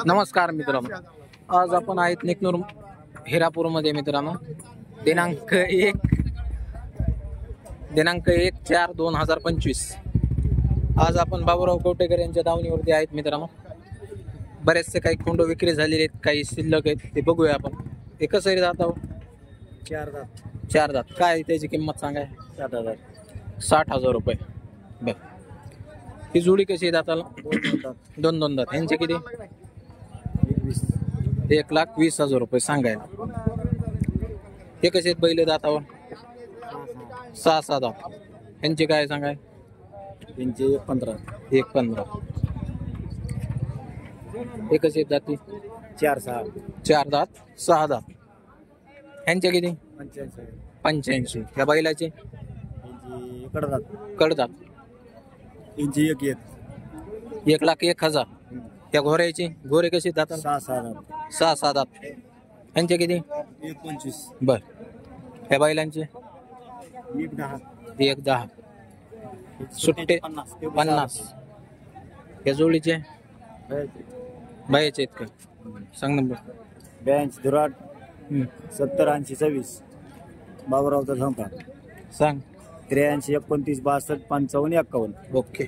नमस्कार मित्रांनो, आज आपण आहेत निकनूर हिरापूर मध्ये मित्रांनो. दिनांक 1/4/2025 आज आपण बाबूराव कवटेकर यांच्या दावणीवरती आहेत मित्रांनो. बरेचसे काही खोंड विक्री झालेले आहेत, काही शिल्लक आहेत, ते बघूया आपण. ते कसं आहे दातावर? चार दात. काय त्याची किंमत सांगाय? 60,000 रुपये. बर, ही जोडी कशी आहे दाताला? दोन दात. यांचे किती? 1,20,000 रुपये सांगायला. हे कसे आहेत बैल दातावर? 6 दात. यांचे काय सांगाय? त्यांचे 1,15. 1,15. हे कसे आहेत दाती? 4 दात, 6 दात. यांचे किती? 85. या बैलाचे कडदात. त्यांची 1,01,000. त्या घोऱ्याचे घोरे कसे दातात? 6 दात. यांचे किती? 1,25. बर. ह्या बैलांचे 1,10. सुट्टे 50. या जोडीचे बायाचे आहेत का? सांग नंबर. 82 दुराट 70 80 26. बाबूरावचा संपर्क सांग. 83 29 62 55 51. ओके.